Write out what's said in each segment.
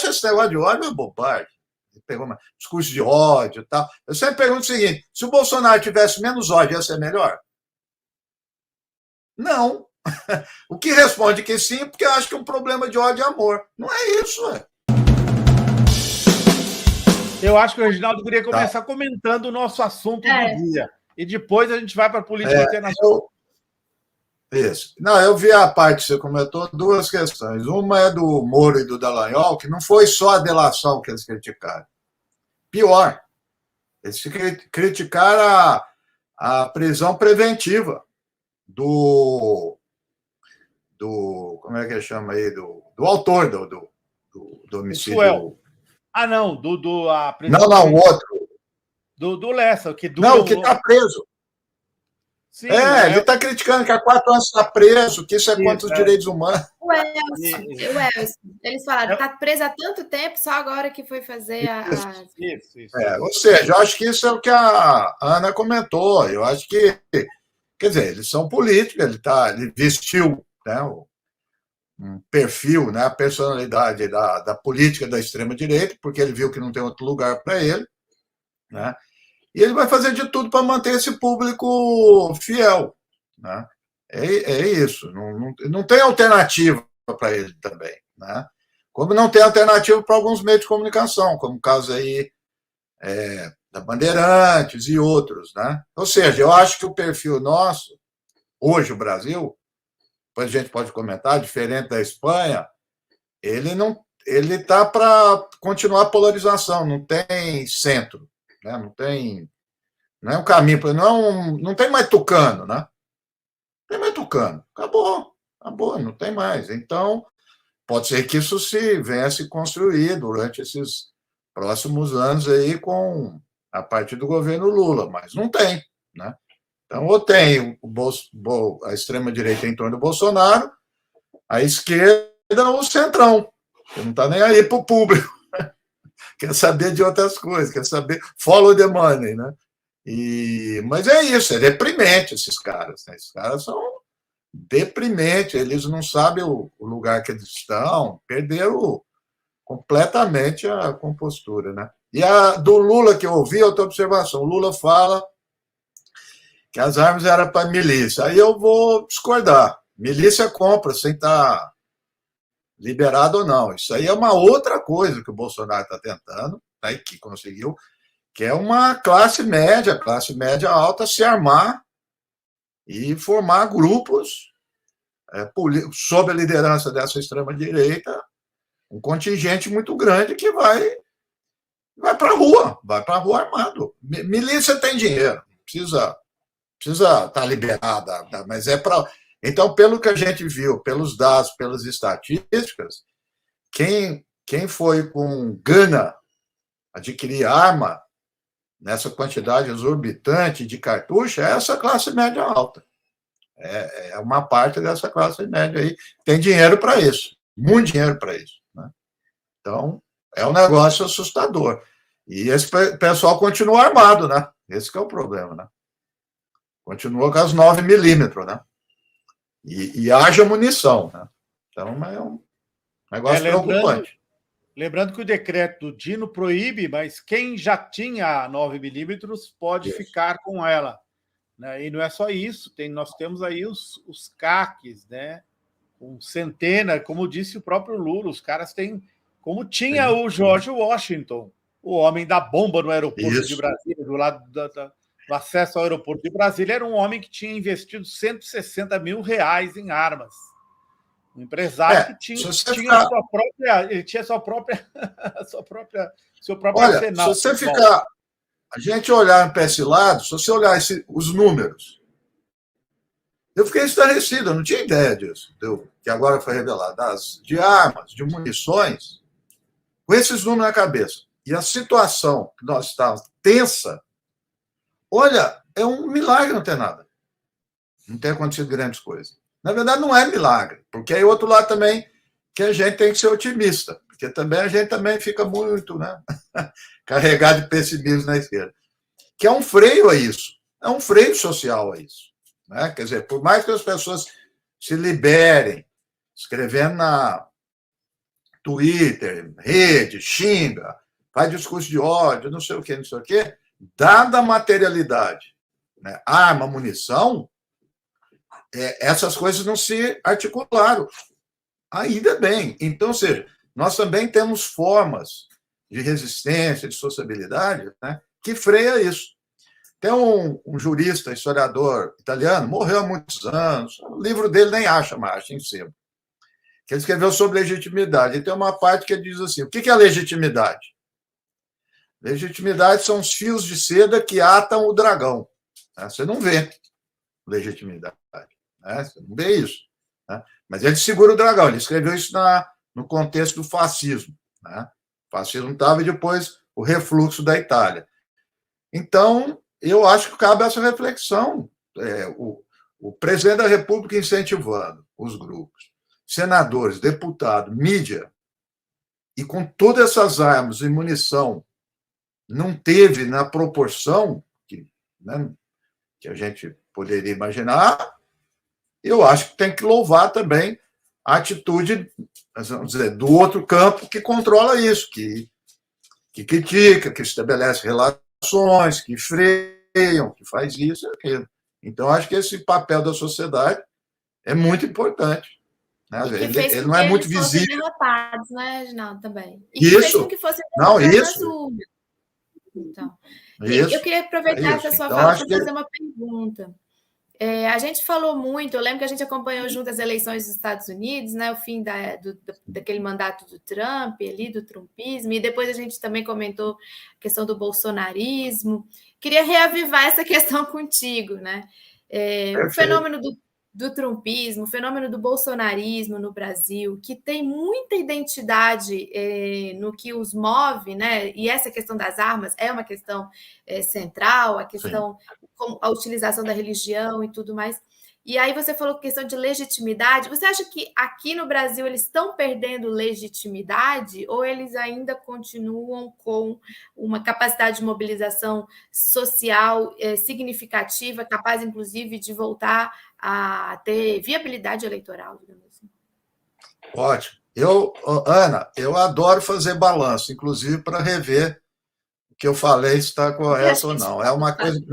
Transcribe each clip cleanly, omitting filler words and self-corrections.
acho esse negócio de ódio uma bobagem. Pegou uma discurso de ódio e tal. Eu sempre pergunto o seguinte: se o Bolsonaro tivesse menos ódio, ia ser melhor? Não. O que responde que sim, porque eu acho que é um problema de ódio e amor. Não é isso, é. Eu acho que o Reginaldo queria começar comentando o nosso assunto do dia. E depois a gente vai para a política internacional. Isso. Não, eu vi a parte que você comentou, duas questões. Uma é do Moro e do Dallagnol, que não foi só a delação que eles criticaram. Pior, eles criticaram a prisão preventiva do como é que chama aí, do autor do homicídio. Ah, não, a prisão não, o outro. Do Lessa, que Não, o que está preso. Sim, ele está criticando que há 4 anos está preso, que isso é contra os direitos humanos. O Elcio. Eles falaram, está preso há tanto tempo, só agora que foi fazer Isso. Ou seja, eu acho que isso é o que a Ana comentou. Eu acho que, quer dizer, eles são políticos, ele vestiu, né, um perfil, né, a personalidade da política da extrema-direita, porque ele viu que não tem outro lugar para ele, né? E ele vai fazer de tudo para manter esse público fiel, né? É isso. Não tem alternativa para ele também, né? Como não tem alternativa para alguns meios de comunicação, como o caso aí da Bandeirantes e outros, né? Ou seja, eu acho que o perfil nosso, hoje o Brasil, depois a gente pode comentar, diferente da Espanha, ele está para continuar a polarização, não tem centro, né? Não é um caminho, não tem mais tucano, né? Não tem mais tucano. Acabou, não tem mais. Então, pode ser que isso venha a se construir durante esses próximos anos aí a partir do governo Lula, mas não tem, né? Então, ou tem a extrema-direita em torno do Bolsonaro, a esquerda ou o centrão, que não está nem aí para o público. Quer saber de outras coisas, quer saber follow the money, né? Mas é isso, é deprimente esses caras, né? Esses caras são deprimentes, eles não sabem o lugar que eles estão, perderam completamente a compostura, né? E a do Lula que eu ouvi, outra observação, o Lula fala que as armas eram para milícia. Aí eu vou discordar. Milícia compra sem estar liberado ou não. Isso aí é uma outra coisa que o Bolsonaro está tentando, né, que conseguiu, que é uma classe média alta, se armar e formar grupos sob a liderança dessa extrema-direita, um contingente muito grande que vai para a rua armado. Milícia tem dinheiro, precisa estar liberada, mas é para... Então, pelo que a gente viu, pelos dados, pelas estatísticas, quem foi com gana adquirir arma nessa quantidade exorbitante de cartucho é essa classe média alta. É uma parte dessa classe média aí. Tem dinheiro para isso, muito dinheiro para isso, né? Então, é um negócio assustador. E esse pessoal continua armado, né? Esse que é o problema, né? Continua com as 9mm, né? E haja munição, né? Então, é um negócio preocupante. Lembrando que o decreto do Dino proíbe, mas quem já tinha 9mm pode ficar com ela, né? E não é só isso, nós temos aí os CACs, né? Com centenas, como disse o próprio Lula, os caras têm, como tinha o George Washington, o homem da bomba no aeroporto de Brasília, do lado do acesso ao aeroporto de Brasília, era um homem que tinha investido R$160 mil em armas. Um empresário que tinha sua própria, ele tinha seu próprio arsenal. Se você ficar, a gente olhar para esse lado, se você olhar os números, eu fiquei estarrecido, eu não tinha ideia disso, que agora foi revelado, de armas, de munições, com esses números na cabeça. E a situação que nós estávamos tensa, olha, é um milagre não ter nada. Não tem acontecido grandes coisas. Na verdade, não é milagre, porque aí outro lado também que a gente tem que ser otimista, porque também a gente também fica muito, né, carregado de pessimismo na esquerda. Que é um freio a isso, é um freio social a isso, né? Quer dizer, por mais que as pessoas se liberem, escrevendo Twitter, rede, xinga, faz discurso de ódio, não sei o quê, dada a materialidade, né, arma, munição, essas coisas não se articularam. Ainda bem. Então, ou seja, nós também temos formas de resistência, de sociabilidade, né, que freia isso. Tem um jurista, historiador italiano, morreu há muitos anos, o livro dele nem acha mais, acha em cima, que ele escreveu sobre legitimidade. E tem uma parte que ele diz assim, o que é legitimidade? Legitimidade são os fios de seda que atam o dragão. Você não vê legitimidade. Você não vê isso. Mas ele segura o dragão. Ele escreveu isso no contexto do fascismo. O fascismo estava e depois o refluxo da Itália. Então, eu acho que cabe essa reflexão. O presidente da República incentivando os grupos, senadores, deputados, mídia, e com todas essas armas e munição, não teve na proporção que, né, que a gente poderia imaginar, eu acho que tem que louvar também a atitude, vamos dizer, do outro campo que controla isso, que critica, que estabelece relações, que freiam, que faz isso e aquilo. Então, acho que esse papel da sociedade é muito importante. Né? Ele não é muito visível. Derrotados, né, Reginaldo, também. E isso. Fez com que fossem derrotados. Então, eu queria aproveitar essa sua fala para fazer uma pergunta. A gente falou muito, eu lembro que a gente acompanhou junto as eleições dos Estados Unidos, né, o fim daquele mandato do Trump, ali, do trumpismo, e depois a gente também comentou a questão do bolsonarismo. Queria reavivar essa questão contigo, né? O fenômeno do trumpismo, o fenômeno do bolsonarismo no Brasil, que tem muita identidade no que os move, né? E essa questão das armas é uma questão central, a questão, a utilização da religião e tudo mais. E aí você falou questão de legitimidade. Você acha que aqui no Brasil eles estão perdendo legitimidade ou eles ainda continuam com uma capacidade de mobilização social significativa, capaz, inclusive, de voltar a ter viabilidade eleitoral, digamos assim? Ótimo. Ana, eu adoro fazer balanço, inclusive para rever o que eu falei, se está correto ou não. É uma coisa que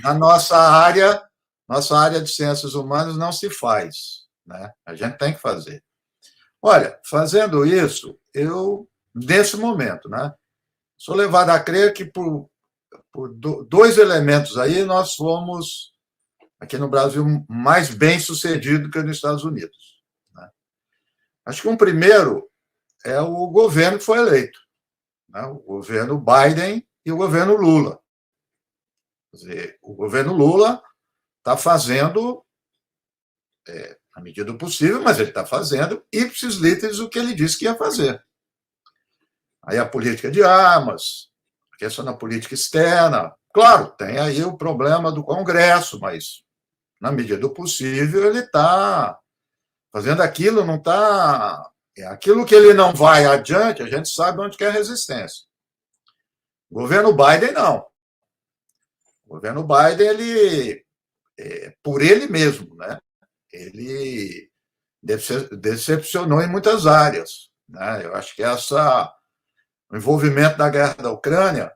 na nossa área de ciências humanas não se faz, né? A gente tem que fazer. Olha, fazendo isso, nesse momento, né, sou levado a crer que por dois elementos aí nós fomos, aqui no Brasil, mais bem-sucedidos que nos Estados Unidos. Né? Acho que um primeiro é o governo que foi eleito, né? O governo Biden e o governo Lula. Quer dizer, o governo Lula está fazendo, na medida do possível, mas ele está fazendo ipsis literis o que ele disse que ia fazer. Aí a política de armas, a questão da política externa. Claro, tem aí o problema do Congresso, mas, na medida do possível, ele está fazendo aquilo, não está... Aquilo que ele não vai adiante, a gente sabe onde que é a resistência. O governo Biden, não. O governo Biden, ele... por ele mesmo, né? Ele decepcionou em muitas áreas, né? Eu acho que o envolvimento da guerra da Ucrânia,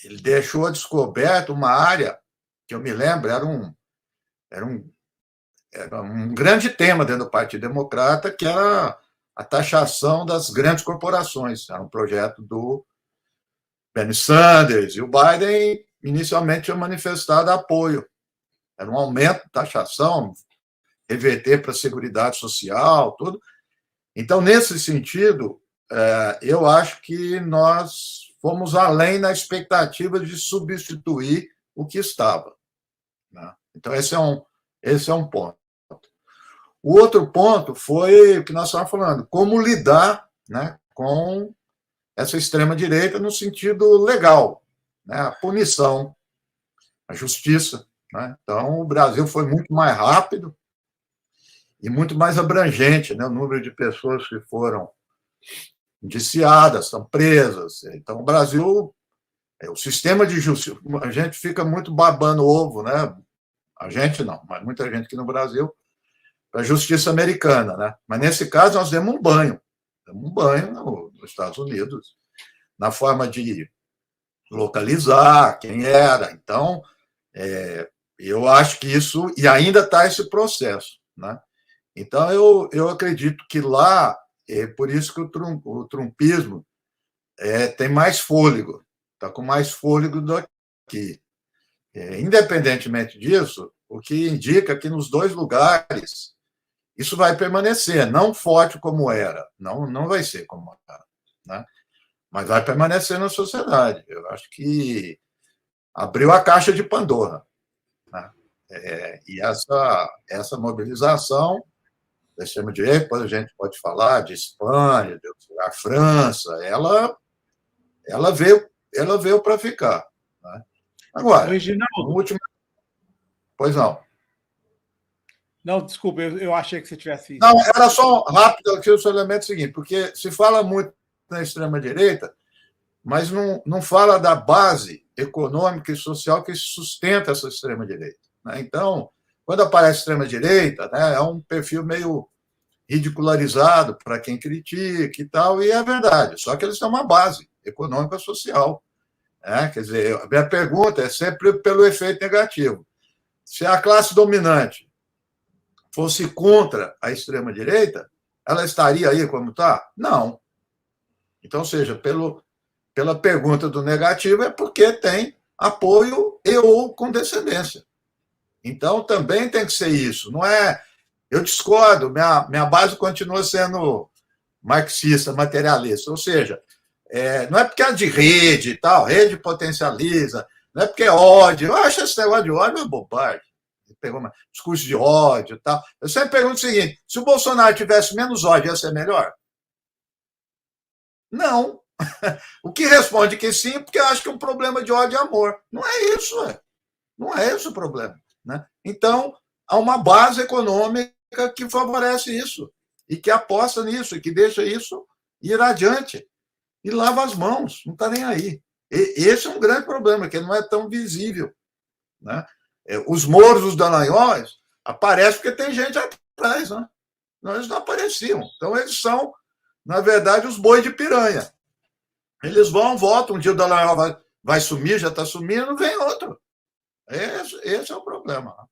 ele deixou descoberto uma área que eu me lembro era um grande tema dentro do Partido Democrata, que era a taxação das grandes corporações. Era um projeto do Bernie Sanders, e o Biden inicialmente tinha manifestado apoio. Era um aumento de taxação, reverter para a Seguridade Social, tudo. Então, nesse sentido, eu acho que nós fomos além na expectativa de substituir o que estava. Né? Então, esse é um ponto. O outro ponto foi o que nós estávamos falando, como lidar, né, com essa extrema-direita no sentido legal, né, a punição, a justiça. Né? Então, o Brasil foi muito mais rápido e muito mais abrangente, né? O número de pessoas que foram indiciadas, são presas. Então, o Brasil, o sistema de justiça, a gente fica muito babando ovo, né? A gente não, mas muita gente aqui no Brasil, para a justiça americana, né? Mas, nesse caso, nós demos um banho. demos um banho nos Estados Unidos, na forma de localizar quem era. Então, eu acho que isso... E ainda está esse processo, né? Então, eu acredito que lá, por isso que o trumpismo tem mais fôlego, está com mais fôlego do que. Independentemente disso, o que indica que nos dois lugares isso vai permanecer, não forte como era, não vai ser como era, né? Mas vai permanecer na sociedade. Eu acho que abriu a caixa de Pandora, né? E essa mobilização da extrema-direita, depois a gente pode falar de Espanha, da França, ela veio para ficar, né? Agora, Reginaldo, último... Pois não. Não, desculpa, eu achei que você tivesse... Não, era só rápido aqui o seu elemento seguinte, porque se fala muito na extrema-direita, mas não fala da base econômica e social que sustenta essa extrema-direita, né? Então, quando aparece extrema-direita, né, é um perfil meio ridicularizado para quem critica e tal, e é verdade, só que eles têm uma base econômica e social. Quer dizer, a minha pergunta é sempre pelo efeito negativo. Se a classe dominante fosse contra a extrema-direita, ela estaria aí como está? Não. Então, seja, pela pergunta do negativo, é porque tem apoio e ou condescendência. Então, também tem que ser isso. Não é... Eu discordo, minha base continua sendo marxista, materialista. Ou seja, não é porque é de rede e tal, rede potencializa, não é porque é ódio. Eu acho esse negócio de ódio uma bobagem. Pegou um discurso de ódio e tal. Eu sempre pergunto o seguinte: se o Bolsonaro tivesse menos ódio, ia ser melhor? Não. O que responde que sim, porque eu acho que é um problema de ódio e amor. Não é isso, não é esse o problema, né? Então, há uma base econômica que favorece isso, e que aposta nisso, e que deixa isso ir adiante. E lava as mãos, não está nem aí. Esse é um grande problema, que não é tão visível, né? Os Moros, os Dallagnóis, aparecem porque tem gente atrás, né? Não, eles não apareciam. Então, eles são, na verdade, os boi de piranha. Eles vão, voltam, um dia o Dallagnol vai sumir, já está sumindo, vem outro. Esse é o problema.